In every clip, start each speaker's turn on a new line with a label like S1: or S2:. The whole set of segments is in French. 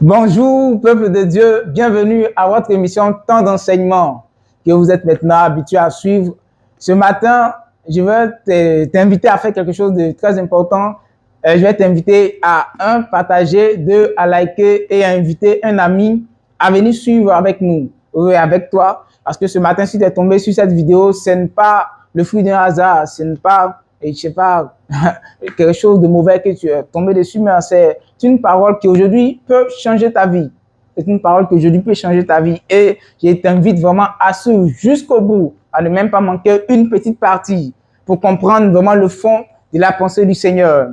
S1: Bonjour, peuple de Dieu, bienvenue à votre émission Temps d'enseignement que vous êtes maintenant habitués à suivre. Ce matin, je vais t'inviter à faire quelque chose de très important. Je vais t'inviter à partager, 2, à liker et à inviter un ami à venir suivre avec nous, avec toi. Parce que ce matin, si tu es tombé sur cette vidéo, ce n'est pas le fruit d'un hasard, ce n'est pas, je sais pas, quelque chose de mauvais que tu es tombé dessus, mais c'est une parole qui aujourd'hui peut changer ta vie. C'est une parole qui aujourd'hui peut changer ta vie. Et je t'invite vraiment à suivre jusqu'au bout, à ne même pas manquer une petite partie pour comprendre vraiment le fond de la pensée du Seigneur.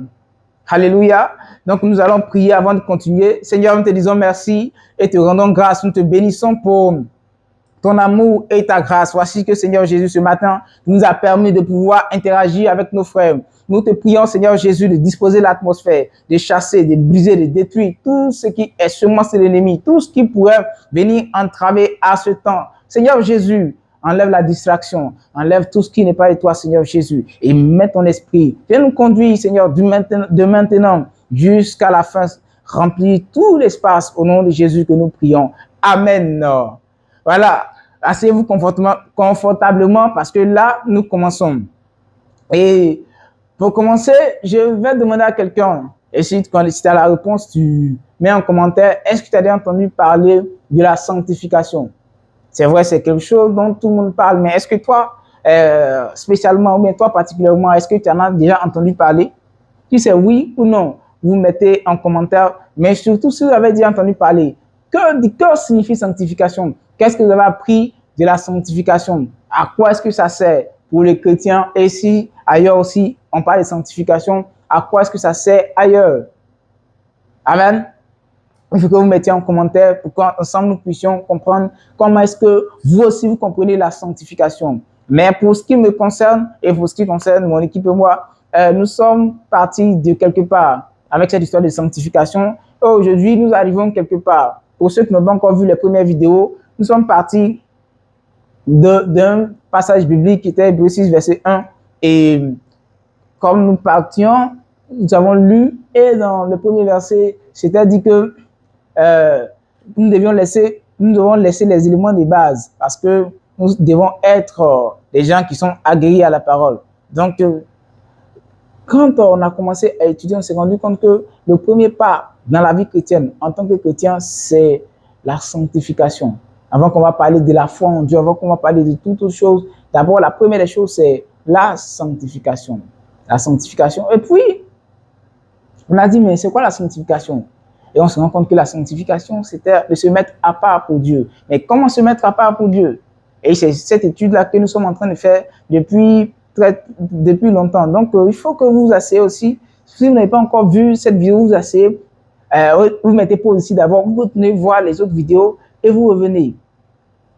S1: Alléluia. Donc, nous allons prier avant de continuer. Seigneur, nous te disons merci et te rendons grâce. Nous te bénissons pour ton amour et ta grâce. Voici que Seigneur Jésus, ce matin, nous a permis de pouvoir interagir avec nos frères. Nous te prions, Seigneur Jésus, de disposer l'atmosphère, de chasser, de briser, de détruire tout ce qui est semence de l'ennemi, tout ce qui pourrait venir entraver à ce temps. Seigneur Jésus, enlève la distraction, enlève tout ce qui n'est pas de toi, Seigneur Jésus, et mets ton esprit. Viens nous conduire, Seigneur, de maintenant jusqu'à la fin. Remplis tout l'espace au nom de Jésus que nous prions. Amen. Voilà, asseyez-vous confortablement parce que là, nous commençons. Et pour commencer, je vais demander à quelqu'un, et si tu as la réponse, tu mets en commentaire, est-ce que tu as déjà entendu parler de la sanctification? C'est vrai, c'est quelque chose dont tout le monde parle, mais est-ce que toi, spécialement, ou bien toi particulièrement, est-ce que tu en as déjà entendu parler? Si c'est oui ou non, vous mettez en commentaire, mais surtout si vous avez déjà entendu parler, que signifie sanctification? Qu'est-ce que vous avez appris de la sanctification? À quoi est-ce que ça sert pour les chrétiens? Et si ailleurs aussi, on parle de sanctification, à quoi est-ce que ça sert ailleurs? Amen. Il faut que vous mettiez en commentaire pour qu'ensemble nous puissions comprendre comment est-ce que vous aussi vous comprenez la sanctification. Mais pour ce qui me concerne et pour ce qui concerne mon équipe et moi, nous sommes partis de quelque part avec cette histoire de sanctification. Et aujourd'hui, nous arrivons quelque part. Pour ceux qui n'ont pas encore vu les premières vidéos, nous sommes partis d'un passage biblique qui était Hébreux 6, verset 1. Et comme nous partions, nous avons lu, et dans le premier verset, c'était dit que nous devons laisser les éléments de base parce que nous devons être des gens qui sont aguerris à la parole. Donc, quand on a commencé à étudier, on s'est rendu compte que le premier pas dans la vie chrétienne, en tant que chrétien, c'est la sanctification. Avant qu'on va parler de la foi en Dieu, avant qu'on va parler de toutes autres choses, d'abord, la première des choses, c'est la sanctification. La sanctification. Et puis, on a dit, mais c'est quoi la sanctification? Et on se rend compte que la sanctification, c'était de se mettre à part pour Dieu. Mais comment se mettre à part pour Dieu? Et c'est cette étude-là que nous sommes en train de faire depuis longtemps. Donc, il faut que vous vous asseyez aussi. Si vous n'avez pas encore vu cette vidéo, vous asseyez. Vous mettez pause ici d'abord. Vous venez voir les autres vidéos et vous revenez.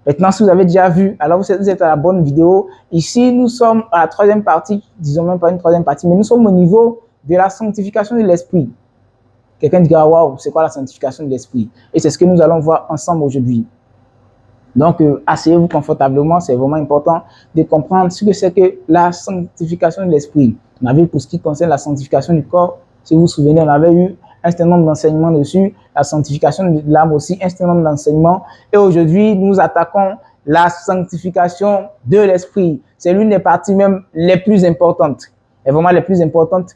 S1: Maintenant, si vous avez déjà vu, alors vous êtes à la bonne vidéo. Ici, nous sommes à la troisième partie. Disons même pas une troisième partie, mais nous sommes au niveau de la sanctification de l'esprit. Quelqu'un dira, waouh, c'est quoi la sanctification de l'esprit? Et c'est ce que nous allons voir ensemble aujourd'hui. Donc, asseyez-vous confortablement, c'est vraiment important de comprendre ce que c'est que la sanctification de l'esprit. On avait pour ce qui concerne la sanctification du corps, si vous vous souvenez, on avait eu un certain nombre d'enseignements dessus, la sanctification de l'âme aussi, un certain nombre d'enseignements. Et aujourd'hui, nous attaquons la sanctification de l'esprit. C'est l'une des parties même les plus importantes. Et vraiment les plus importantes.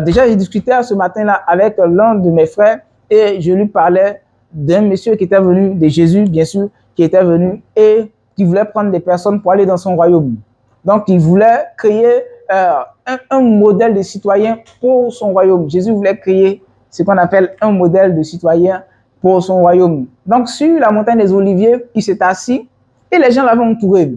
S1: Déjà, j'ai discuté ce matin-là avec l'un de mes frères et je lui parlais d'un monsieur qui était venu, de Jésus, bien sûr, qui était venu et qui voulait prendre des personnes pour aller dans son royaume. Donc, il voulait créer un modèle de citoyen pour son royaume. Jésus voulait créer ce qu'on appelle un modèle de citoyen pour son royaume. Donc, sur la montagne des Oliviers, il s'est assis et les gens l'avaient entouré.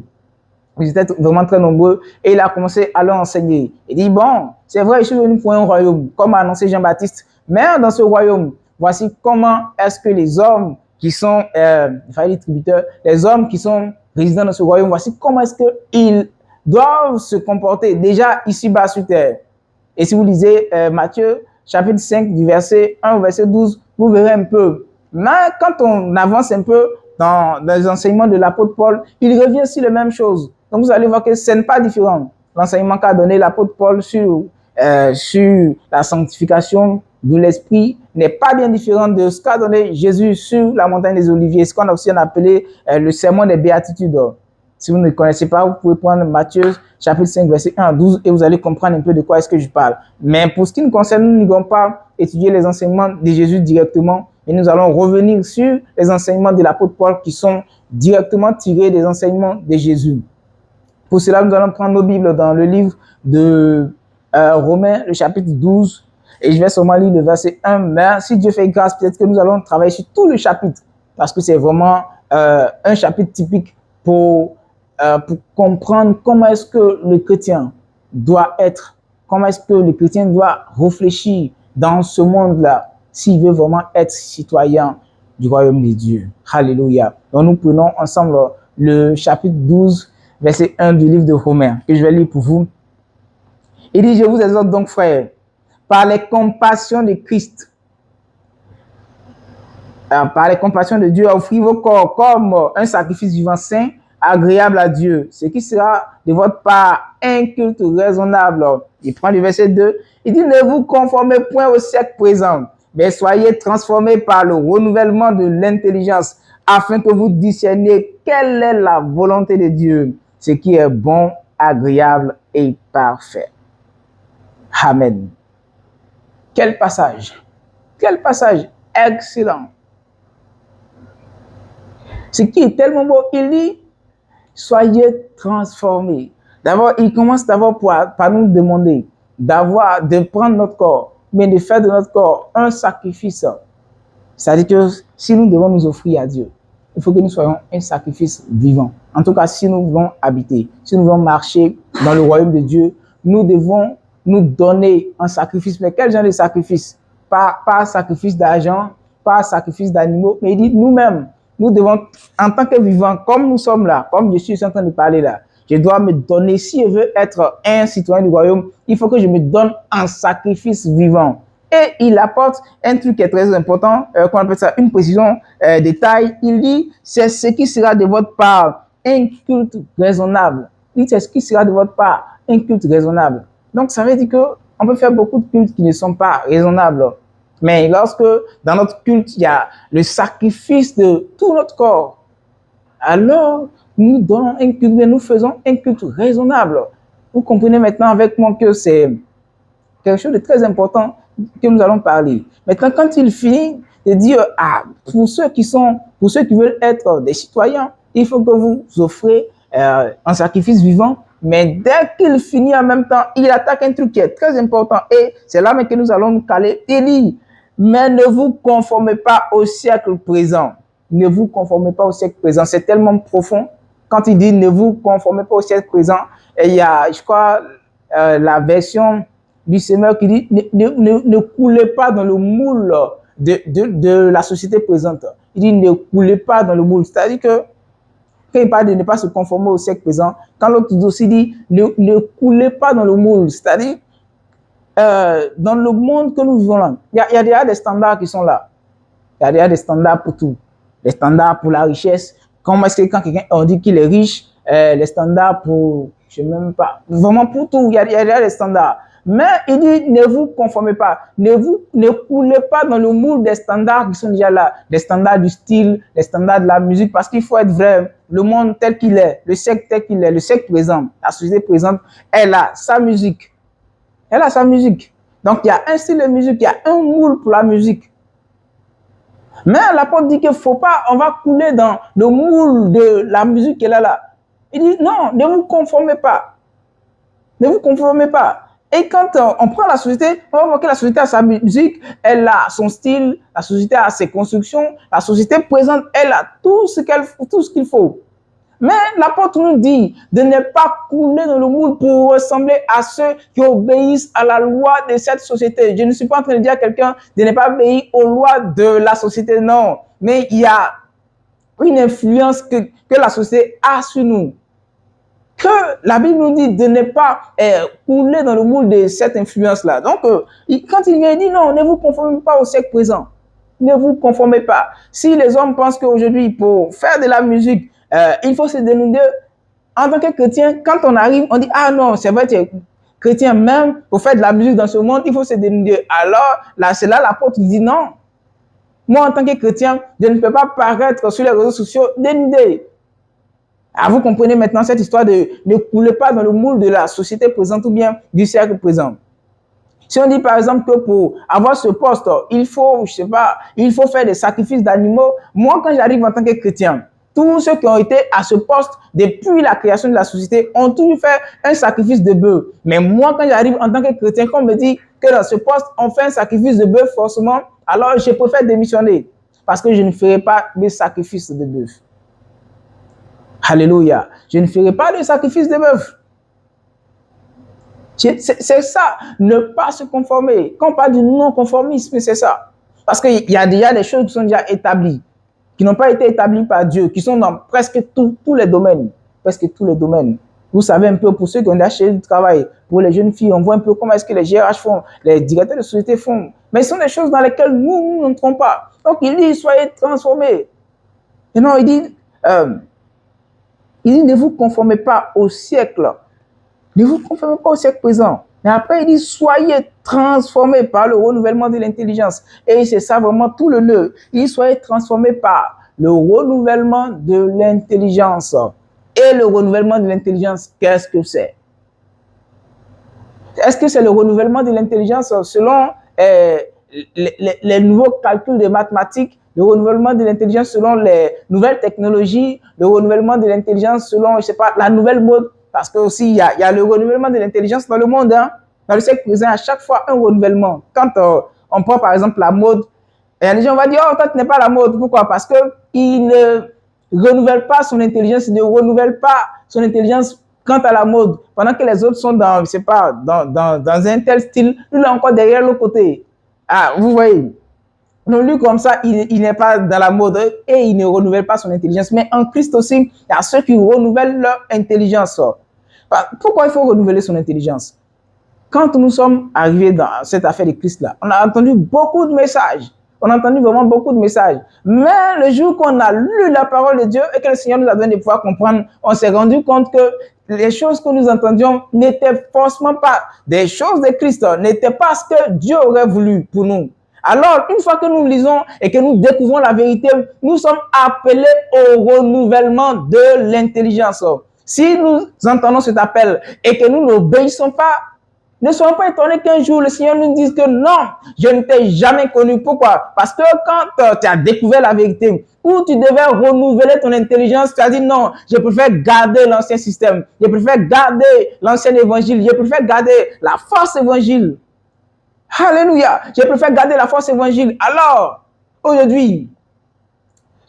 S1: Ils étaient vraiment très nombreux et il a commencé à leur enseigner. Il dit, bon, c'est vrai, je suis venu pour un royaume, comme a annoncé Jean-Baptiste. Mais dans ce royaume, voici comment est-ce que les hommes qui sont, il fallait dire tributaires, les hommes qui sont résidents dans ce royaume, voici comment est-ce qu'ils doivent se comporter déjà ici-bas sur terre. Et si vous lisez Matthieu, chapitre 5, du verset 1 au verset 12, vous verrez un peu. Mais quand on avance un peu dans les enseignements de l'apôtre Paul, il revient sur les mêmes choses. Donc vous allez voir que ce n'est pas différent. L'enseignement qu'a donné l'apôtre Paul sur la sanctification de l'esprit n'est pas bien différent de ce qu'a donné Jésus sur la montagne des Oliviers, ce qu'on a aussi appelé le sermon des béatitudes. Si vous ne connaissez pas, vous pouvez prendre Matthieu chapitre 5, verset 1 à 12 et vous allez comprendre un peu de quoi est-ce que je parle. Mais pour ce qui nous concerne, nous n'allons pas étudier les enseignements de Jésus directement, et nous allons revenir sur les enseignements de l'apôtre Paul qui sont directement tirés des enseignements de Jésus. Pour cela, nous allons prendre nos Bibles dans le livre de Romains, le chapitre 12, et je vais seulement lire le verset 1. Mais si Dieu fait grâce, peut-être que nous allons travailler sur tout le chapitre, parce que c'est vraiment un chapitre typique pour comprendre comment est-ce que le chrétien doit être, comment est-ce que le chrétien doit réfléchir dans ce monde-là, s'il veut vraiment être citoyen du royaume de Dieu. Alléluia. Donc nous prenons ensemble le chapitre 12, verset 1 du livre de Romains, que je vais lire pour vous. Il dit, je vous exhorte donc, frères, par les compassions de Christ, par les compassions de Dieu, à offrir vos corps comme un sacrifice vivant saint, agréable à Dieu, ce qui sera de votre part un culte raisonnable. Il prend le verset 2, il dit, ne vous conformez point au siècle présent, mais soyez transformés par le renouvellement de l'intelligence, afin que vous discerniez quelle est la volonté de Dieu, ce qui est bon, agréable et parfait. Amen. Quel passage excellent. Ce qui est tellement beau, il dit, soyez transformés. D'abord, il commence d'abord par nous demander de prendre notre corps, mais de faire de notre corps un sacrifice. C'est-à-dire que si nous devons nous offrir à Dieu, il faut que nous soyons un sacrifice vivant. En tout cas, si nous voulons habiter, si nous voulons marcher dans le royaume de Dieu, nous devons nous donner un sacrifice. Mais quel genre de sacrifice? Pas sacrifice d'argent, pas sacrifice d'animaux, mais il dit nous-mêmes, nous devons, en tant que vivants, comme nous sommes là, comme je suis en train de parler là, je dois me donner, si je veux être un citoyen du royaume, il faut que je me donne un sacrifice vivant. Et il apporte un truc qui est très important, qu'on appelle ça une précision détail. Il dit, c'est ce qui sera de votre part un culte raisonnable. Il dit, c'est ce qui sera de votre part un culte raisonnable. Donc, ça veut dire qu'on peut faire beaucoup de cultes qui ne sont pas raisonnables. Mais lorsque dans notre culte, il y a le sacrifice de tout notre corps, alors nous donnons un culte, mais nous faisons un culte raisonnable. Vous comprenez maintenant avec moi que c'est quelque chose de très important que nous allons parler. Maintenant, quand il finit de dire, pour ceux qui veulent être des citoyens, il faut que vous offrez un sacrifice vivant. Mais dès qu'il finit en même temps, il attaque un truc qui est très important. Et c'est là que nous allons nous caler. Il dit, mais ne vous conformez pas au siècle présent. Ne vous conformez pas au siècle présent. C'est tellement profond. Quand il dit ne vous conformez pas au siècle présent, et il y a, je crois, la version du Seigneur qui dit ne coulez pas dans le moule de la société présente. Il dit ne coulez pas dans le moule. C'est-à-dire que quand il parle de ne pas se conformer au siècle présent, quand l'autre aussi dit ne coulez pas dans le moule, c'est-à-dire dans le monde que nous vivons là, il y a déjà des standards qui sont là. Il y a déjà des standards pour tout. Les standards pour la richesse. Comment est-ce que quand quelqu'un on dit qu'il est riche, les standards pour, je ne sais même pas, vraiment pour tout, il y a déjà des standards. Mais il dit, ne vous conformez pas, ne coulez pas dans le moule des standards qui sont déjà là, des standards du style, des standards de la musique, parce qu'il faut être vrai. Le monde tel qu'il est, le siècle tel qu'il est, le siècle présent, la société présente, elle a sa musique. Elle a sa musique. Donc, il y a un style de musique, il y a un moule pour la musique. Mais l'apôtre dit qu'il ne faut pas, on va couler dans le moule de la musique qu'elle a là. Il dit, non, ne vous conformez pas. Ne vous conformez pas. Et quand on prend la société, on va voir que la société a sa musique, elle a son style, la société a ses constructions, la société présente, elle a tout ce qu'il faut. Mais l'apôtre nous dit de ne pas couler dans le moule pour ressembler à ceux qui obéissent à la loi de cette société. Je ne suis pas en train de dire à quelqu'un de ne pas obéir aux lois de la société, non. Mais il y a une influence que la société a sur nous. Que la Bible nous dit de ne pas couler dans le moule de cette influence-là. Donc, quand il vient, il dit non, ne vous conformez pas au siècle présent. Ne vous conformez pas. Si les hommes pensent qu'aujourd'hui, pour faire de la musique, il faut se dénouer. En tant que chrétien, quand on arrive, on dit, ah non, c'est vrai, chrétien, même pour faire de la musique dans ce monde, il faut se dénuder. Alors, là, c'est là l'apôtre dit non. Moi, en tant que chrétien, je ne peux pas paraître sur les réseaux sociaux dénudé. Ah, vous comprenez maintenant cette histoire de ne coulez pas dans le moule de la société présente ou bien du cercle présent. Si on dit par exemple que pour avoir ce poste, il faut, je sais pas, il faut faire des sacrifices d'animaux. Moi, quand j'arrive en tant que chrétien, tous ceux qui ont été à ce poste depuis la création de la société ont toujours fait un sacrifice de bœuf. Mais moi, quand j'arrive en tant que chrétien, quand on me dit que dans ce poste, on fait un sacrifice de bœuf forcément, alors je préfère démissionner parce que je ne ferai pas de sacrifice de bœuf. Alléluia. Je ne ferai pas de sacrifice de bœuf. C'est ça, ne pas se conformer. Quand on parle du non-conformisme, c'est ça. Parce qu'il y a déjà des choses qui sont déjà établies, qui n'ont pas été établies par Dieu, qui sont dans presque tous les domaines. Presque tous les domaines. Vous savez un peu, pour ceux qui ont acheté du travail, pour les jeunes filles, on voit un peu comment est-ce que les GRH font, les directeurs de société font. Mais ce sont des choses dans lesquelles nous n'entrons pas. Donc il dit, soyez transformés. Et non, il dit, ne vous conformez pas au siècle. Ne vous conformez pas au siècle présent. Mais après, il dit, soyez transformés par le renouvellement de l'intelligence. Et c'est ça vraiment tout le nœud. Il dit, soyez transformés par le renouvellement de l'intelligence. Et le renouvellement de l'intelligence, qu'est-ce que c'est? Est-ce que c'est le renouvellement de l'intelligence selon les nouveaux calculs de mathématiques, le renouvellement de l'intelligence selon les nouvelles technologies, le renouvellement de l'intelligence selon, je sais pas, la nouvelle mode? Parce que aussi, il y a le renouvellement de l'intelligence dans le monde. Hein. Dans le siècle présent, à chaque fois, un renouvellement. Quand on prend par exemple la mode, il y a des gens qui vont dire, oh, toi, tu n'es pas la mode. Pourquoi? Parce qu'il ne renouvelle pas son intelligence, il ne renouvelle pas son intelligence quant à la mode. Pendant que les autres sont dans, je sais pas, dans un tel style, lui, il est encore derrière l'autre côté. Ah, vous voyez. Donc, lui, comme ça, il n'est pas dans la mode et il ne renouvelle pas son intelligence. Mais en Christ aussi, il y a ceux qui renouvellent leur intelligence. Pourquoi il faut renouveler son intelligence? Quand nous sommes arrivés dans cette affaire de Christ-là, on a entendu beaucoup de messages. On a entendu vraiment beaucoup de messages. Mais le jour qu'on a lu la parole de Dieu et que le Seigneur nous a donné de pouvoir comprendre, on s'est rendu compte que les choses que nous entendions n'étaient forcément pas des choses de Christ, n'étaient pas ce que Dieu aurait voulu pour nous. Alors, une fois que nous lisons et que nous découvrons la vérité, nous sommes appelés au renouvellement de l'intelligence. Si nous entendons cet appel et que nous n'obéissons pas, ne soyons pas étonnés qu'un jour le Seigneur nous dise que non, je ne t'ai jamais connu. Pourquoi? Parce que quand tu as découvert la vérité, où tu devais renouveler ton intelligence, tu as dit non, je préfère garder l'ancien système, je préfère garder l'ancien évangile, je préfère garder la force évangile. Alléluia, je préfère garder la force évangile. Alors, aujourd'hui,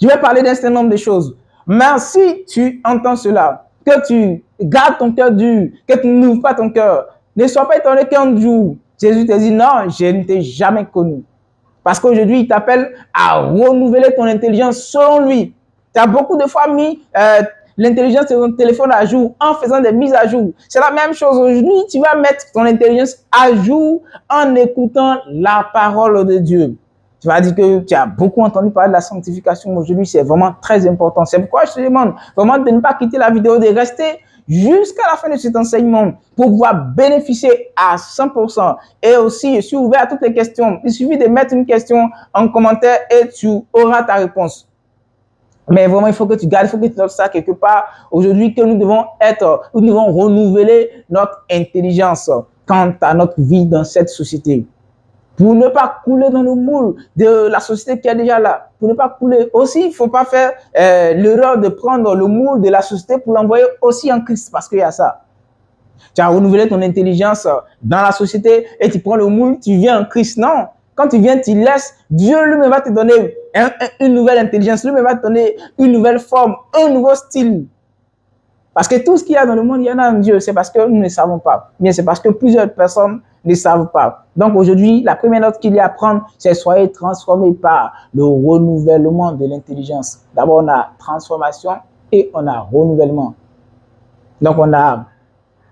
S1: je vais parler d'un certain nombre de choses. Mais si tu entends cela, que tu gardes ton cœur dur, que tu n'ouvres pas ton cœur, ne sois pas étonné qu'un jour, Jésus te dit non, je ne t'ai jamais connu. Parce qu'aujourd'hui, il t'appelle à renouveler ton intelligence selon lui. Tu as beaucoup de fois mis l'intelligence de ton téléphone à jour en faisant des mises à jour. C'est la même chose aujourd'hui. Tu vas mettre ton intelligence à jour en écoutant la parole de Dieu. Tu vas dire que tu as beaucoup entendu parler de la sanctification. Aujourd'hui, c'est vraiment très important. C'est pourquoi je te demande vraiment de ne pas quitter la vidéo, de rester jusqu'à la fin de cet enseignement pour pouvoir bénéficier à 100%. Et aussi, je suis ouvert à toutes les questions. Il suffit de mettre une question en commentaire et tu auras ta réponse. Mais vraiment, il faut que tu gardes, il faut que tu notes ça quelque part. Aujourd'hui, que nous devons renouveler notre intelligence quant à notre vie dans cette société. Pour ne pas couler dans le moule de la société qui est déjà là. Pour ne pas couler. Aussi, il ne faut pas faire l'erreur de prendre le moule de la société pour l'envoyer aussi en Christ, parce qu'il y a ça. Tu as renouvelé ton intelligence dans la société et tu prends le moule, tu viens en Christ. Non. Quand tu viens, tu laisses, Dieu lui-même va te donner une nouvelle intelligence, lui-même va te donner une nouvelle forme, un nouveau style. Parce que tout ce qu'il y a dans le monde, il y en a en Dieu. C'est parce que nous ne savons pas. Bien, c'est parce que plusieurs personnes ne savent pas. Donc aujourd'hui, la première note qu'il y a à prendre, c'est soyez transformés par le renouvellement de l'intelligence. D'abord, on a transformation et on a renouvellement. Donc on a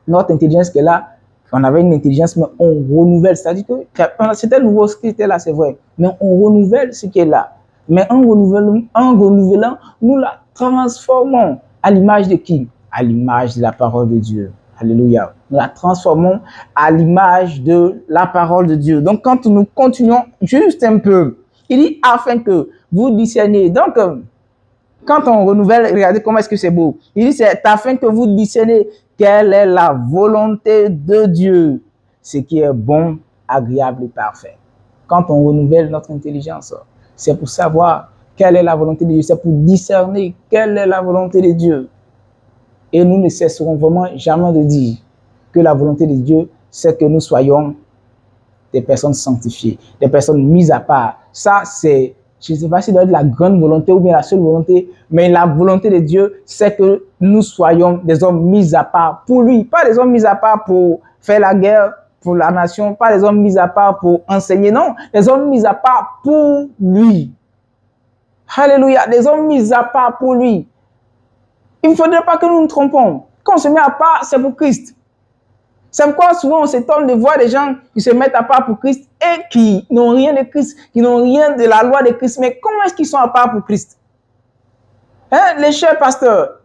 S1: notre intelligence qui est là. On avait une intelligence, mais on renouvelle. C'est-à-dire que c'était nouveau ce qui était là, c'est vrai. Mais on renouvelle ce qui est là. Mais en renouvelant, nous la transformons à l'image de qui? À l'image de la parole de Dieu. Alléluia. Nous la transformons à l'image de la parole de Dieu. Donc, quand nous continuons juste un peu, il dit afin que vous discerniez. Donc, quand on renouvelle, regardez comment est-ce que c'est beau. Il dit c'est afin que vous discerniez quelle est la volonté de Dieu, ce qui est bon, agréable et parfait. Quand on renouvelle notre intelligence, c'est pour savoir quelle est la volonté de Dieu, c'est pour discerner quelle est la volonté de Dieu. Et nous ne cesserons vraiment jamais de dire que la volonté de Dieu, c'est que nous soyons des personnes sanctifiées, des personnes mises à part. Ça, c'est, je ne sais pas si c'est la grande volonté ou bien la seule volonté, mais la volonté de Dieu, c'est que nous soyons des hommes mis à part pour lui. Pas des hommes mis à part pour faire la guerre pour la nation, pas des hommes mis à part pour enseigner, non, des hommes mis à part pour lui. Alléluia, des hommes mis à part pour lui. Il ne faudrait pas que nous nous trompons. Quand on se met à part, c'est pour Christ. C'est pourquoi souvent on s'étonne de voir des gens qui se mettent à part pour Christ et qui n'ont rien de Christ, qui n'ont rien de la loi de Christ. Mais comment est-ce qu'ils sont à part pour Christ? Hein, les chers pasteurs,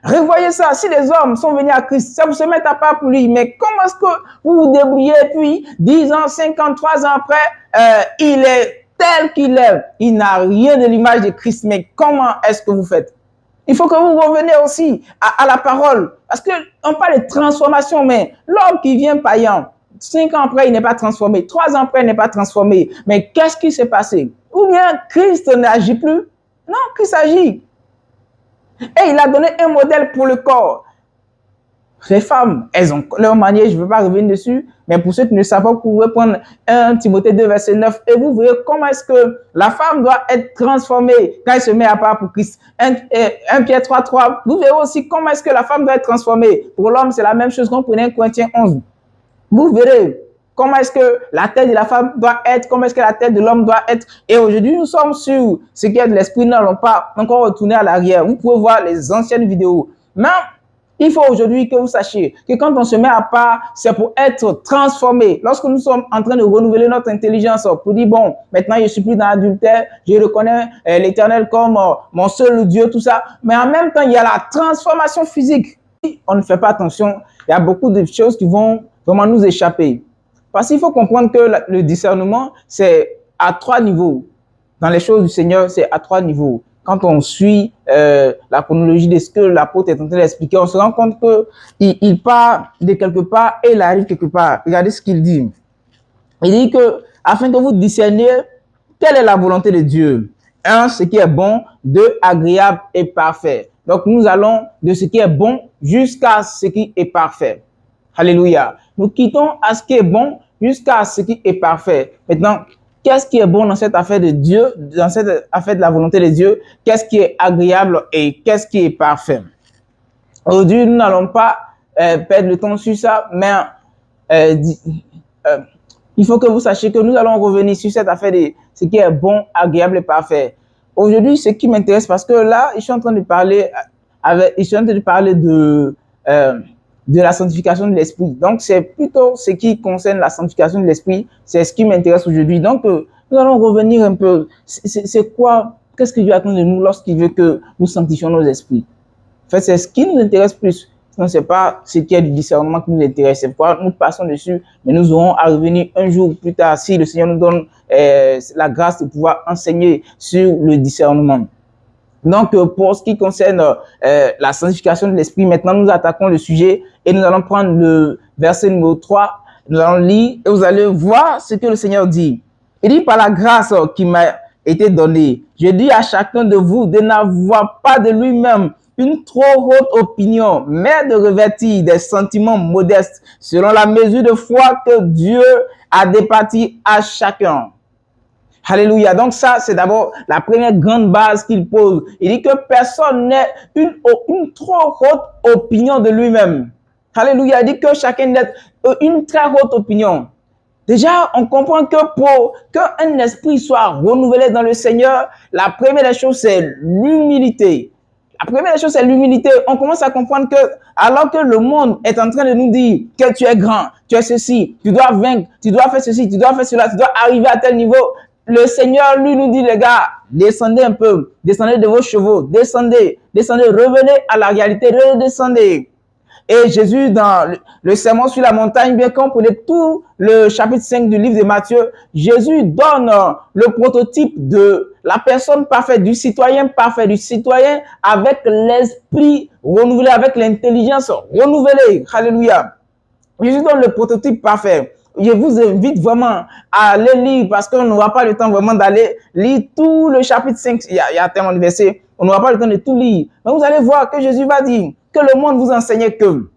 S1: revoyez ça. Si les hommes sont venus à Christ, c'est pour se mettre à part pour lui. Mais comment est-ce que vous vous débrouillez puis 10 ans, 53 ans après, il est tel qu'il est. Il n'a rien de l'image de Christ. Mais comment est-ce que vous faites? Il faut que vous reveniez aussi à la parole. Parce qu'on parle de transformation, mais l'homme qui vient païen, 5 ans après, il n'est pas transformé. 3 ans après, il n'est pas transformé. Mais qu'est-ce qui s'est passé? Ou bien Christ n'agit plus? Non, Christ agit. Et il a donné un modèle pour le corps. Les femmes, elles ont leur manière, je ne veux pas revenir dessus, mais pour ceux qui ne savent pas, vous pouvez prendre 1 Timothée 2, verset 9, et vous verrez comment est-ce que la femme doit être transformée quand elle se met à part pour Christ. 1 Pierre 3, 3, vous verrez aussi comment est-ce que la femme doit être transformée. Pour l'homme, c'est la même chose qu'on prenait 1 Corinthiens 11. Vous verrez comment est-ce que la tête de la femme doit être, comment est-ce que la tête de l'homme doit être. Et aujourd'hui, nous sommes sur ce qui est de l'esprit, nous n'allons pas encore retourner à l'arrière. Vous pouvez voir les anciennes vidéos. Mais il faut aujourd'hui que vous sachiez que quand on se met à part, c'est pour être transformé. Lorsque nous sommes en train de renouveler notre intelligence pour dire, bon, maintenant je ne suis plus dans l'adultère, je reconnais l'Éternel comme mon seul Dieu, tout ça. Mais en même temps, il y a la transformation physique. Si on ne fait pas attention, il y a beaucoup de choses qui vont vraiment nous échapper. Parce qu'il faut comprendre que le discernement, c'est à 3 niveaux. Dans les choses du Seigneur, c'est à 3 niveaux. Quand on suit la chronologie de ce que l'apôtre est en train d'expliquer, on se rend compte qu'il part de quelque part et il arrive quelque part. Regardez ce qu'il dit. Il dit que, afin que vous discerniez quelle est la volonté de Dieu. 1, ce qui est bon. 2, agréable et parfait. Donc, nous allons de ce qui est bon jusqu'à ce qui est parfait. Alléluia. Nous quittons à ce qui est bon jusqu'à ce qui est parfait. Maintenant, qu'est-ce qui est bon dans cette affaire de Dieu, dans cette affaire de la volonté de Dieu? Qu'est-ce qui est agréable et qu'est-ce qui est parfait? Aujourd'hui, nous n'allons pas perdre le temps sur ça, mais il faut que vous sachiez que nous allons revenir sur cette affaire de ce qui est bon, agréable et parfait. Aujourd'hui, ce qui m'intéresse, parce que là, je suis en train de parler de la sanctification de l'esprit. Donc, c'est plutôt ce qui concerne la sanctification de l'esprit. C'est ce qui m'intéresse aujourd'hui. Donc, nous allons revenir un peu. C'est quoi? Qu'est-ce que Dieu attend de nous lorsqu'il veut que nous sanctifions nos esprits? En fait, c'est ce qui nous intéresse plus. Sinon, c'est pas ce qui est du discernement qui nous intéresse. C'est pourquoi nous passons dessus. Mais nous aurons à revenir un jour plus tard si le Seigneur nous donne la grâce de pouvoir enseigner sur le discernement. Donc, pour ce qui concerne la sanctification de l'esprit, maintenant nous attaquons le sujet et nous allons prendre le verset numéro 3. Nous allons lire et vous allez voir ce que le Seigneur dit. Il dit, par la grâce qui m'a été donnée, je dis à chacun de vous de n'avoir pas de lui-même une trop haute opinion, mais de revêtir des sentiments modestes selon la mesure de foi que Dieu a départi à chacun. Alléluia. Donc ça, c'est d'abord la première grande base qu'il pose. Il dit que personne n'ait une trop haute opinion de lui-même. Alléluia. Il dit que chacun n'ait une très haute opinion. Déjà, on comprend que pour qu'un esprit soit renouvelé dans le Seigneur, la première des choses, c'est l'humilité. La première des choses, c'est l'humilité. On commence à comprendre que, alors que le monde est en train de nous dire que tu es grand, tu es ceci, tu dois vaincre, tu dois faire ceci, tu dois faire cela, tu dois arriver à tel niveau, le Seigneur, lui, nous dit, les gars, descendez un peu, descendez de vos chevaux, descendez, revenez à la réalité, redescendez. Et Jésus, dans le sermon sur la montagne, bien qu'on connaît tout le chapitre 5 du livre de Matthieu, Jésus donne le prototype de la personne parfaite, du citoyen parfait, du citoyen avec l'esprit renouvelé, avec l'intelligence renouvelée. Alléluia. Jésus donne le prototype parfait. Je vous invite vraiment à aller lire parce qu'on n'aura pas le temps vraiment d'aller lire tout le chapitre 5. Il y a tellement de versets. On n'aura pas le temps de tout lire. Mais vous allez voir que Jésus va dire que le monde vous enseignait que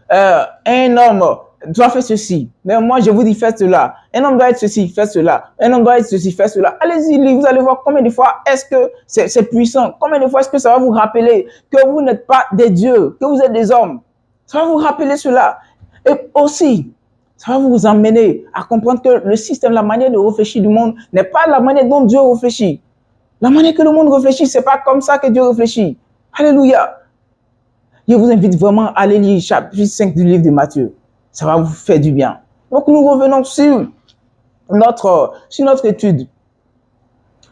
S1: un homme doit faire ceci. Mais moi, je vous dis, faites cela. Un homme doit être ceci, faites cela. Un homme doit être ceci, faites cela. Allez-y, vous allez voir combien de fois est-ce que c'est puissant. Combien de fois est-ce que ça va vous rappeler que vous n'êtes pas des dieux, que vous êtes des hommes. Ça va vous rappeler cela. Et aussi, ça va vous emmener à comprendre que le système, la manière de réfléchir du monde n'est pas la manière dont Dieu réfléchit. La manière que le monde réfléchit, c'est pas comme ça que Dieu réfléchit. Alléluia. Je vous invite vraiment à aller lire chapitre 5 du livre de Matthieu. Ça va vous faire du bien. Donc, nous revenons sur notre étude.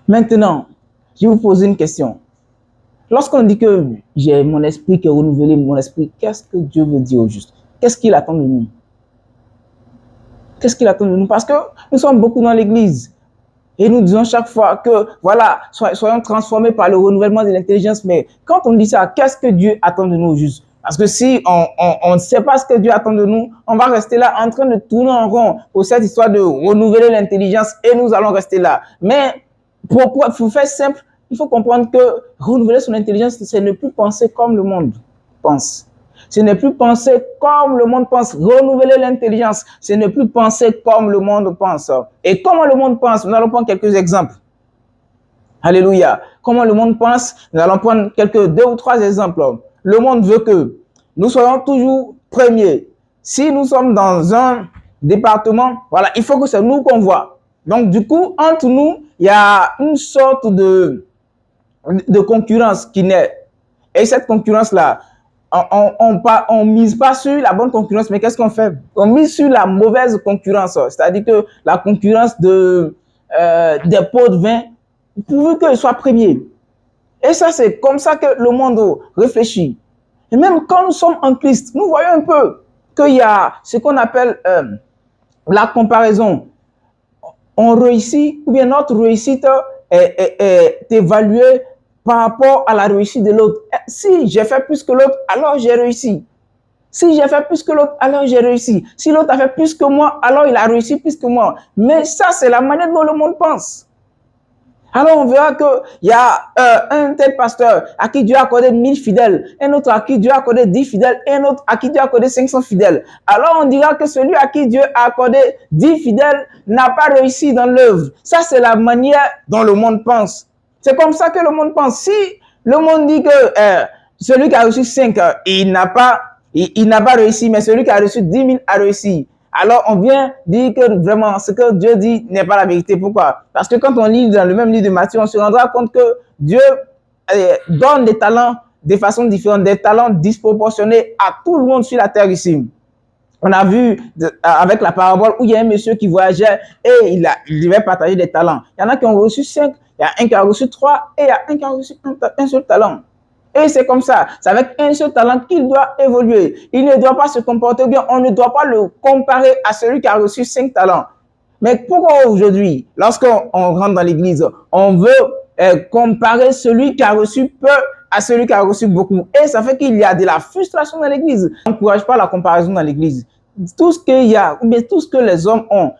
S1: Maintenant, je vais vous poser une question. Lorsqu'on dit que j'ai mon esprit qui est renouvelé, mon esprit, qu'est-ce que Dieu veut dire au juste? Qu'est-ce qu'il attend de nous? Qu'est-ce qu'il attend de nous? Parce que nous sommes beaucoup dans l'église. Et nous disons chaque fois que, voilà, soyons transformés par le renouvellement de l'intelligence. Mais quand on dit ça, qu'est-ce que Dieu attend de nous au juste? Parce que si on ne sait pas ce que Dieu attend de nous, on va rester là en train de tourner en rond pour cette histoire de renouveler l'intelligence et nous allons rester là. Mais pour faire simple, il faut comprendre que renouveler son intelligence, c'est ne plus penser comme le monde pense. Ce n'est plus penser comme le monde pense. Renouveler l'intelligence, ce n'est plus penser comme le monde pense. Et comment le monde pense? Nous allons prendre quelques exemples. Alléluia. Comment le monde pense? Nous allons prendre deux ou trois exemples. Le monde veut que nous soyons toujours premiers. Si nous sommes dans un département, voilà, il faut que c'est nous qu'on voit. Donc, du coup, entre nous, il y a une sorte de concurrence qui naît. Et cette concurrence-là, on mise pas sur la bonne concurrence, mais qu'est-ce qu'on fait? On mise sur la mauvaise concurrence, c'est-à-dire que la concurrence des pots de vin, pourvu qu'ils soient premiers. Et ça, c'est comme ça que le monde réfléchit. Et même quand nous sommes en Christ, nous voyons un peu qu'il y a ce qu'on appelle la comparaison. On réussit, ou bien notre réussite est évaluée par rapport à la réussite de l'autre. Si j'ai fait plus que l'autre, alors j'ai réussi. Si j'ai fait plus que l'autre, alors j'ai réussi. Si l'autre a fait plus que moi, alors il a réussi plus que moi. Mais ça, c'est la manière dont le monde pense. Alors on verra qu'il y a un tel pasteur à qui Dieu a accordé 1000 fidèles, un autre à qui Dieu a accordé 10 fidèles, et un autre à qui Dieu a accordé 500 fidèles. Alors on dira que celui à qui Dieu a accordé 10 fidèles n'a pas réussi dans l'œuvre. Ça, c'est la manière dont le monde pense. C'est comme ça que le monde pense. Si le monde dit que celui qui a reçu 5, il n'a pas réussi, mais celui qui a reçu 10 000 a réussi. Alors, on vient dire que vraiment, ce que Dieu dit n'est pas la vérité. Pourquoi? Parce que quand on lit dans le même livre de Matthieu, on se rendra compte que Dieu donne des talents de façon différente, des talents disproportionnés à tout le monde sur la terre ici. On a vu avec la parabole où il y a un monsieur qui voyageait et il devait partager des talents. Il y en a qui ont reçu 5, il y a un qui a reçu 3 et il y a un qui a reçu un seul talent. Et c'est comme ça. C'est avec un seul talent qu'il doit évoluer. Il ne doit pas se comporter bien. On ne doit pas le comparer à celui qui a reçu 5 talents. Mais pourquoi aujourd'hui, lorsqu'on rentre dans l'église, on veut comparer celui qui a reçu peu à celui qui a reçu beaucoup? Et ça fait qu'il y a de la frustration dans l'église. On n'encourage pas la comparaison dans l'église. Tout ce qu'il y a, ou bien tout ce que les hommes ont,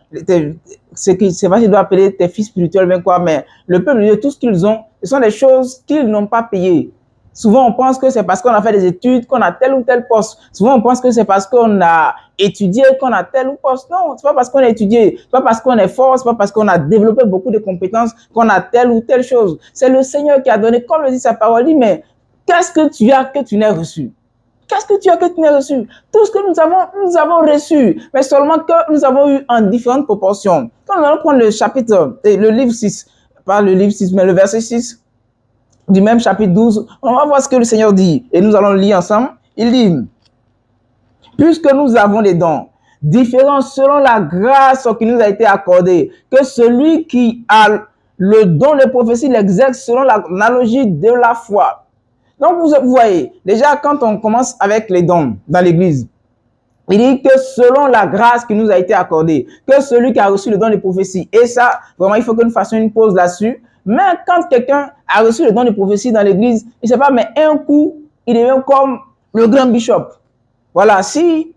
S1: c'est pas ce qu'ils doivent appeler tes fils spirituels, mais quoi, mais le peuple de Dieu, tout ce qu'ils ont, ce sont des choses qu'ils n'ont pas payées. Souvent, on pense que c'est parce qu'on a fait des études qu'on a tel ou tel poste. Souvent, on pense que c'est parce qu'on a étudié qu'on a tel ou tel poste. Non, c'est pas parce qu'on a étudié, c'est pas parce qu'on est fort, c'est pas parce qu'on a développé beaucoup de compétences qu'on a telle ou telle chose. C'est le Seigneur qui a donné, comme le dit sa parole, dit, mais qu'est-ce que tu as que tu n'as reçu? Qu'est-ce que tu as que tu n'as reçu? Tout ce que nous avons reçu, mais seulement que nous avons eu en différentes proportions. Quand nous allons prendre le chapitre, le livre 6, pas le livre 6, mais le verset 6, du même chapitre 12, on va voir ce que le Seigneur dit. Et nous allons le lire ensemble. Il dit, puisque nous avons des dons différents selon la grâce qui nous a été accordée, que celui qui a le don de prophétie l'exerce selon l'analogie de la foi. Donc, vous voyez, déjà, quand on commence avec les dons dans l'église, il dit que selon la grâce qui nous a été accordée, que celui qui a reçu le don de prophétie, et ça, vraiment, il faut que nous fassions une pause là-dessus. Mais quand quelqu'un a reçu le don de prophétie dans l'église, il ne sait pas, mais un coup, il devient comme le grand bishop. Voilà, si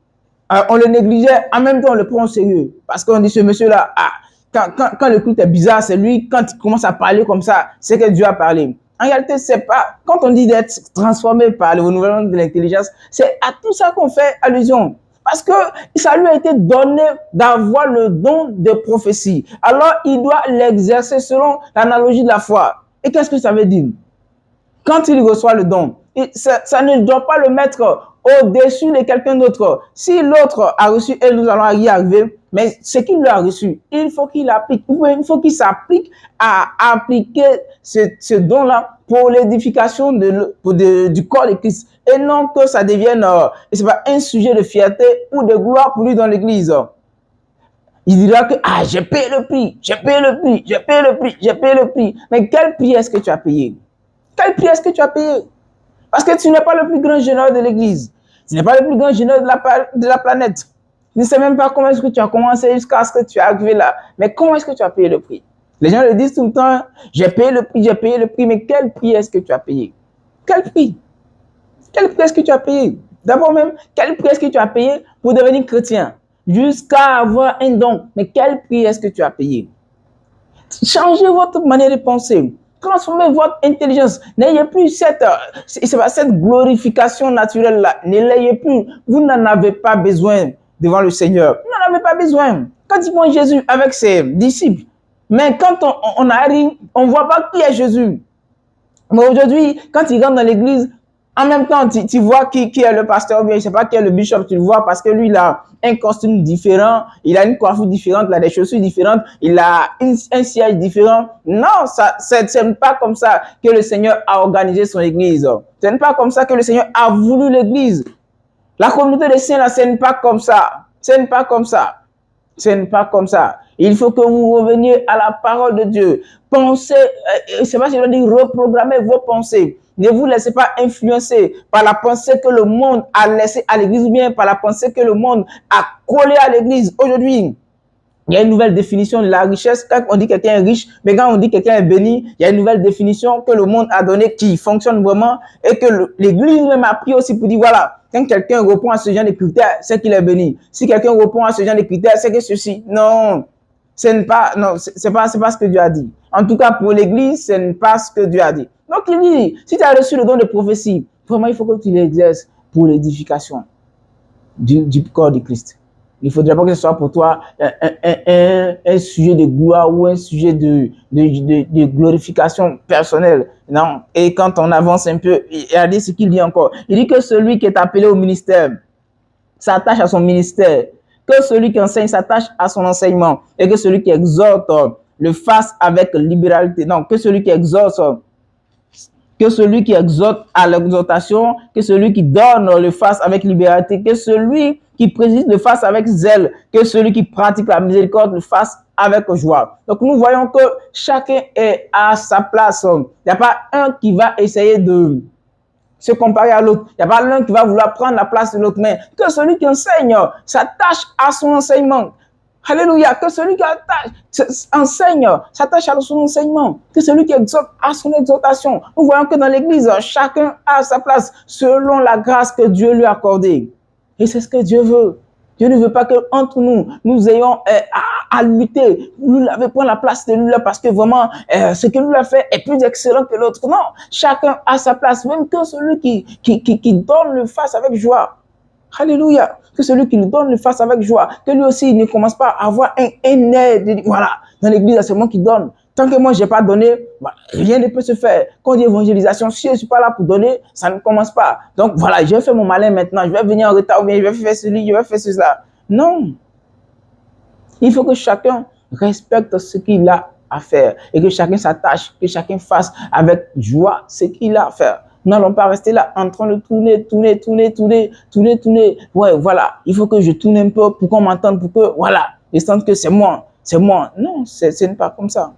S1: on le négligeait, en même temps, on le prend au sérieux. Parce qu'on dit, ce monsieur-là, quand le culte est bizarre, c'est lui, quand il commence à parler comme ça, c'est que Dieu a parlé. En réalité, c'est pas, quand on dit d'être transformé par le renouvellement de l'intelligence, c'est à tout ça qu'on fait allusion. Parce que ça lui a été donné d'avoir le don de prophétie. Alors, il doit l'exercer selon l'analogie de la foi. Et qu'est-ce que ça veut dire? Quand il reçoit le don, ça ne doit pas le mettre au-dessus de quelqu'un d'autre. Si l'autre a reçu, et nous allons y arriver, mais ce qu'il a reçu, il faut qu'il applique. Il faut qu'il s'applique à appliquer ce don-là pour l'édification du corps de Christ. Et non que ça devienne c'est pas un sujet de fierté ou de gloire pour lui dans l'église. Il dira que j'ai payé le prix, j'ai payé le prix, j'ai payé le prix, j'ai payé le prix. Mais quel prix est-ce que tu as payé? Quel prix est-ce que tu as payé? Parce que tu n'es pas le plus grand général de l'église. Tu n'es pas le plus grand général de la planète. Tu ne sais même pas comment est-ce que tu as commencé jusqu'à ce que tu es arrivé là. Mais comment est-ce que tu as payé le prix? Les gens le disent tout le temps, j'ai payé le prix, mais quel prix est-ce que tu as payé? Quel prix? Quel prix est-ce que tu as payé? D'abord même, quel prix est-ce que tu as payé pour devenir chrétien? Jusqu'à avoir un don. Mais quel prix est-ce que tu as payé? Changez votre manière de penser. Transformez votre intelligence. N'ayez plus cette glorification naturelle-là. Ne l'ayez plus. Vous n'en avez pas besoin devant le Seigneur. Vous n'en avez pas besoin. Quand ils voient Jésus avec ses disciples, mais quand on arrive, on ne voit pas qui est Jésus. Mais aujourd'hui, quand ils rentrent dans l'église, en même temps, tu vois qui est le pasteur, ou bien je ne sais pas qui est le bishop, tu le vois parce que lui, il a un costume différent, il a une coiffure différente, il a des chaussures différentes, il a un siège différent. Non, ce n'est pas comme ça que le Seigneur a organisé son église. Ce n'est pas comme ça que le Seigneur a voulu l'église. La communauté des saints, là, ce n'est pas comme ça. Ce n'est pas comme ça. Ce n'est pas comme ça. Il faut que vous reveniez à la parole de Dieu. Pensez, c'est pas si je dois dire reprogrammer vos pensées. Ne vous laissez pas influencer par la pensée que le monde a laissée à l'église ou bien par la pensée que le monde a collée à l'église. Aujourd'hui, il y a une nouvelle définition de la richesse. Quand on dit quelqu'un est riche, mais quand on dit quelqu'un est béni, il y a une nouvelle définition que le monde a donnée qui fonctionne vraiment et que l'église même a pris aussi pour dire voilà, quand quelqu'un répond à ce genre de critères, c'est qu'il est béni. Si quelqu'un répond à ce genre de critères, c'est que ceci. Non, c'est pas ce que Dieu a dit. En tout cas, pour l'église, ce n'est pas ce que Dieu a dit. Donc, il dit, si tu as reçu le don de prophétie, vraiment, il faut que tu l'exerces pour l'édification du corps de Christ. Il ne faudrait pas que ce soit pour toi un sujet de gloire ou un sujet de glorification personnelle. Non. Et quand on avance un peu, regardez ce qu'il dit encore. Il dit que celui qui est appelé au ministère s'attache à son ministère, que celui qui enseigne s'attache à son enseignement et que celui qui exhorte le fasse avec libéralité. Non, que celui qui exhorte à l'exhortation, que celui qui donne le fasse avec libéralité, que celui qui préside le fasse avec zèle, que celui qui pratique la miséricorde le fasse avec joie. Donc nous voyons que chacun est à sa place. Il n'y a pas un qui va essayer de se comparer à l'autre. Il n'y a pas l'un qui va vouloir prendre la place de l'autre, mais que celui qui enseigne s'attache à son enseignement. Alléluia, que celui qui enseigne s'attache à son enseignement, que celui qui exhorte à son exhortation. Nous voyons que dans l'église, chacun a sa place selon la grâce que Dieu lui a accordée. Et c'est ce que Dieu veut. Dieu ne veut pas qu'entre nous ayons à lutter. Lui l'avait pris la place de lui parce que vraiment, ce que lui a fait est plus excellent que l'autre. Non, chacun a sa place, même que celui qui donne le fasse avec joie. Alléluia. Que celui qui lui donne le fasse avec joie. Que lui aussi, il ne commence pas à avoir un aide. Voilà, dans l'église, c'est moi qui donne. Tant que moi, je n'ai pas donné, rien ne peut se faire. Quand on dit évangélisation, si je ne suis pas là pour donner, ça ne commence pas. Donc voilà, je vais faire mon malin maintenant, je vais venir en retard, ou bien je vais faire ceci, je vais faire cela. Non. Il faut que chacun respecte ce qu'il a à faire et que chacun s'attache, que chacun fasse avec joie ce qu'il a à faire. Nous n'allons pas rester là en train de tourner. Ouais, voilà, il faut que je tourne un peu pour qu'on m'entende, pour que, voilà, je sente que c'est moi. Non, ce n'est pas comme ça.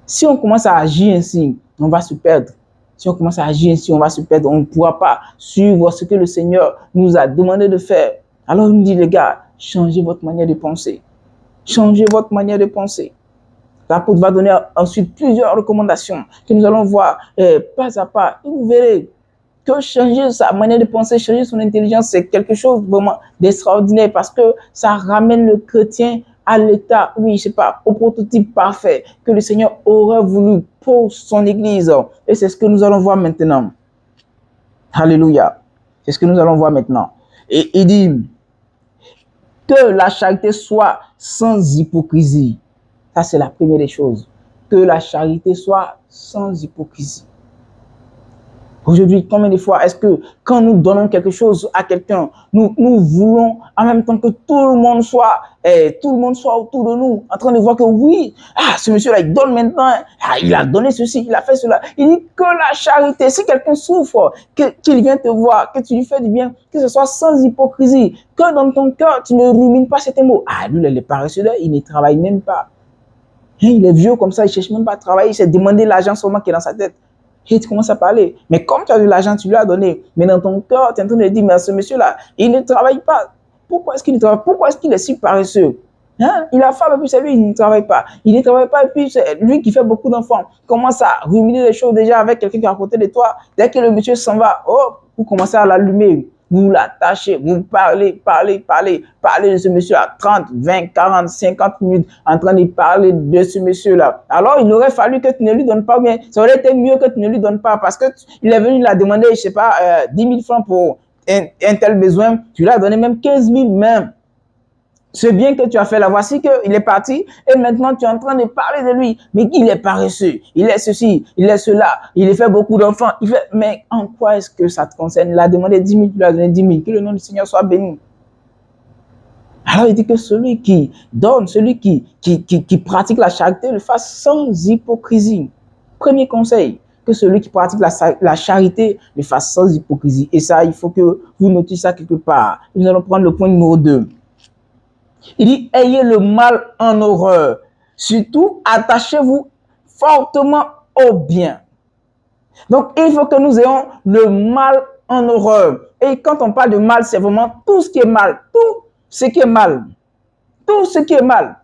S1: Si on commence à agir ainsi, on va se perdre. Si on commence à agir ainsi, on va se perdre. On ne pourra pas suivre ce que le Seigneur nous a demandé de faire. Alors, il nous dit, les gars, changez votre manière de penser. Changez votre manière de penser. L'apôtre va donner ensuite plusieurs recommandations que nous allons voir pas à pas. Et vous verrez que changer sa manière de penser, changer son intelligence, c'est quelque chose vraiment d'extraordinaire parce que ça ramène le chrétien à l'état, oui, je sais pas, au prototype parfait que le Seigneur aurait voulu pour son Église. Et c'est ce que nous allons voir maintenant. Alléluia. C'est ce que nous allons voir maintenant. Et il dit que la charité soit sans hypocrisie. Ça, c'est la première des choses. Que la charité soit sans hypocrisie. Aujourd'hui, combien de fois est-ce que quand nous donnons quelque chose à quelqu'un, nous voulons en même temps que tout le monde soit autour de nous, en train de voir que oui, ce monsieur-là, il donne maintenant, il a donné ceci, il a fait cela. Il dit que la charité, si quelqu'un souffre, qu'il vient te voir, que tu lui fais du bien, que ce soit sans hypocrisie, que dans ton cœur, tu ne rumines pas ces mots. Lui, il est paresseux, il ne travaille même pas. Il est vieux comme ça, il ne cherche même pas à travailler, il s'est demandé l'argent seulement qui est dans sa tête. Et tu commences à parler. Mais comme tu as de l'argent, tu lui as donné. Mais dans ton cœur, tu es en train de dire, mais ce monsieur-là, il ne travaille pas. Pourquoi est-ce qu'il ne travaille pas? Pourquoi est-ce qu'il est si paresseux? Il a faim, et puis c'est lui, il ne travaille pas. Il ne travaille pas, et puis c'est lui qui fait beaucoup d'enfants. Commence à ruminer les choses déjà avec quelqu'un qui est à côté de toi. Dès que le monsieur s'en va, vous commencez à l'allumer. Vous l'attachez, vous parlez de ce monsieur-là, 30, 20, 40, 50 minutes en train de parler de ce monsieur-là. Alors, il aurait fallu que tu ne lui donnes pas, mais ça aurait été mieux que tu ne lui donnes pas parce que il est venu la demander, je sais pas, 10 000 francs pour un tel besoin. Tu lui as donné même 15 000 même. C'est bien que tu as fait là. Voici qu'il est parti et maintenant tu es en train de parler de lui. Mais il est paresseux, il est ceci, il est cela, il fait beaucoup d'enfants. Mais en quoi est-ce que ça te concerne? Il a demandé 10 000, tu lui as donné 10 000. Que le nom du Seigneur soit béni. Alors il dit que celui qui donne, celui qui pratique la charité le fasse sans hypocrisie. Premier conseil, que celui qui pratique la charité le fasse sans hypocrisie. Et ça, il faut que vous notiez ça quelque part. Nous allons prendre le point numéro 2. Il dit, ayez le mal en horreur. Surtout, attachez-vous fortement au bien. Donc, il faut que nous ayons le mal en horreur. Et quand on parle de mal, c'est vraiment tout ce qui est mal. Tout ce qui est mal. Tout ce qui est mal.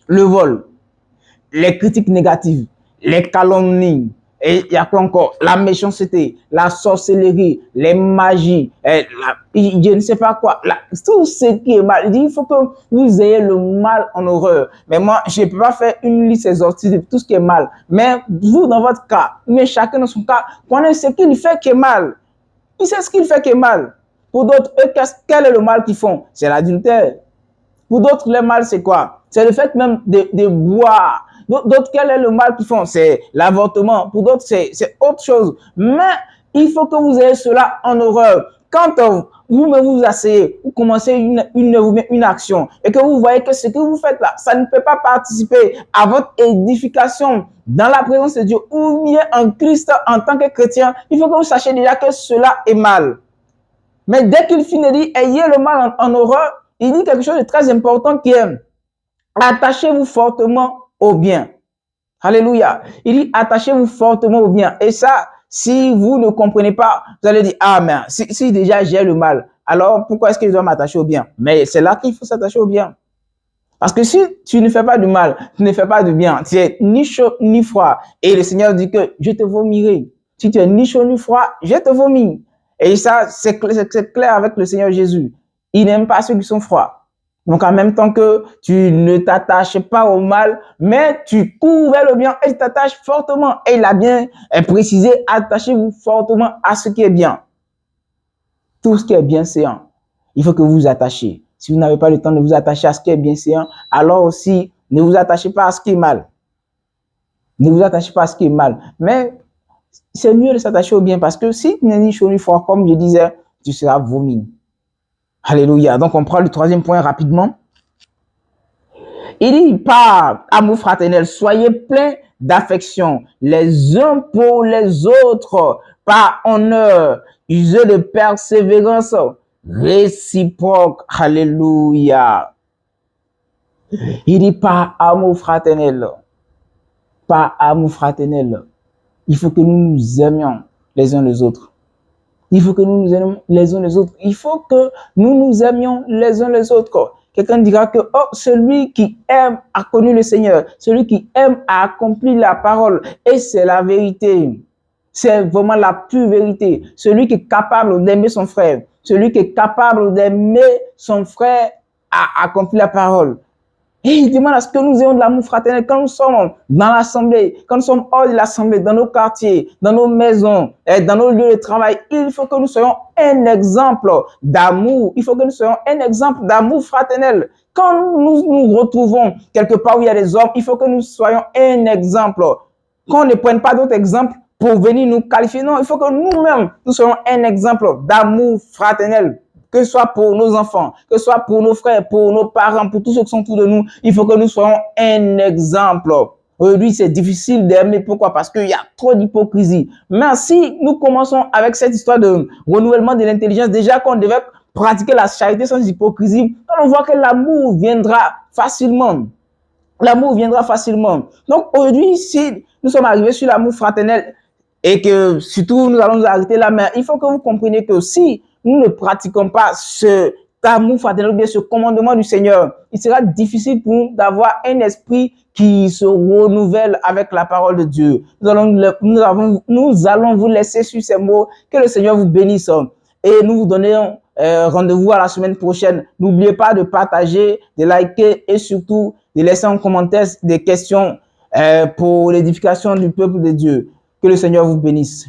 S1: Le vol, les critiques négatives, les calomnies, et il y a quoi encore? La méchanceté, la sorcellerie, les magies, je ne sais pas quoi. Tout ce qui est mal. Il dit, il faut que vous ayez le mal en horreur. Mais moi, je ne peux pas faire une liste exhaustive de tout ce qui est mal. Mais vous, dans votre cas, mais chacun dans son cas, connaît ce qu'il fait qui est mal. Il sait ce qu'il fait qui est mal. Pour d'autres, quel est le mal qu'ils font? C'est l'adultère. Pour d'autres, le mal, c'est quoi? C'est le fait même de boire. D'autres, quel est le mal qu'ils font? C'est l'avortement. Pour d'autres, c'est autre chose. Mais il faut que vous ayez cela en horreur. Quand vous asseyez, vous commencez une action et que vous voyez que ce que vous faites là, ça ne peut pas participer à votre édification dans la présence de Dieu ou bien en Christ en tant que chrétien, il faut que vous sachiez déjà que cela est mal. Mais dès qu'il finit de dire, ayez le mal en horreur, il dit quelque chose de très important qui est attachez-vous fortement au bien. Alléluia. Il dit attachez-vous fortement au bien. Et ça, si vous ne comprenez pas, vous allez dire, mais si déjà j'ai le mal, alors pourquoi est-ce que je dois m'attacher au bien? Mais c'est là qu'il faut s'attacher au bien. Parce que si tu ne fais pas du mal, tu ne fais pas du bien, tu es ni chaud ni froid. Et le Seigneur dit que je te vomirai. Si tu es ni chaud ni froid, je te vomis. Et ça, c'est clair avec le Seigneur Jésus. Il n'aime pas ceux qui sont froids. Donc, en même temps que tu ne t'attaches pas au mal, mais tu cours vers le bien et tu t'attaches fortement. Et il a bien précisé, attachez-vous fortement à ce qui est bien. Tout ce qui est bienséant, il faut que vous vous attachiez. Si vous n'avez pas le temps de vous attacher à ce qui est bienséant, alors aussi, ne vous attachez pas à ce qui est mal. Ne vous attachez pas à ce qui est mal. Mais c'est mieux de s'attacher au bien parce que si tu n'es ni chaud ni froid, comme je disais, tu seras vomi. Alléluia. Donc, on prend le troisième point rapidement. Il dit, par amour fraternel, soyez pleins d'affection les uns pour les autres, par honneur, usez de persévérance réciproque. Alléluia. Il dit, par amour fraternel. Par amour fraternel. il faut que nous nous aimions les uns les autres. Il faut que nous nous aimions les uns les autres. Il faut que nous nous aimions les uns les autres. Quelqu'un dira que oh, celui qui aime a connu le Seigneur. Celui qui aime a accompli la parole. Et c'est la vérité. C'est vraiment la pure vérité. Celui qui est capable d'aimer son frère, celui qui est capable d'aimer son frère a accompli la parole. Et il demande à ce que nous ayons de l'amour fraternel quand nous sommes dans l'assemblée, quand nous sommes hors de l'assemblée, dans nos quartiers, dans nos maisons, dans nos lieux de travail. Il faut que nous soyons un exemple d'amour. Il faut que nous soyons un exemple d'amour fraternel. Quand nous nous retrouvons quelque part où il y a des hommes, il faut que nous soyons un exemple. Qu'on ne prenne pas d'autres exemples pour venir nous qualifier. Non, il faut que nous-mêmes, nous soyons un exemple d'amour fraternel. Que ce soit pour nos enfants, que ce soit pour nos frères, pour nos parents, pour tous ceux qui sont autour de nous, il faut que nous soyons un exemple. Aujourd'hui, c'est difficile d'aimer. Pourquoi? Parce qu'il y a trop d'hypocrisie. Mais si nous commençons avec cette histoire de renouvellement de l'intelligence, déjà qu'on devait pratiquer la charité sans hypocrisie, on voit que l'amour viendra facilement. L'amour viendra facilement. Donc aujourd'hui, si nous sommes arrivés sur l'amour fraternel et que surtout nous allons nous arrêter là, mais il faut que vous compreniez que si nous ne pratiquons pas cet amour fraternel ou bien ce commandement du Seigneur, il sera difficile pour nous d'avoir un esprit qui se renouvelle avec la parole de Dieu. Nous allons vous laisser sur ces mots. Que le Seigneur vous bénisse et nous vous donnons rendez-vous à la semaine prochaine. N'oubliez pas de partager, de liker et surtout de laisser en commentaire des questions pour l'édification du peuple de Dieu. Que le Seigneur vous bénisse.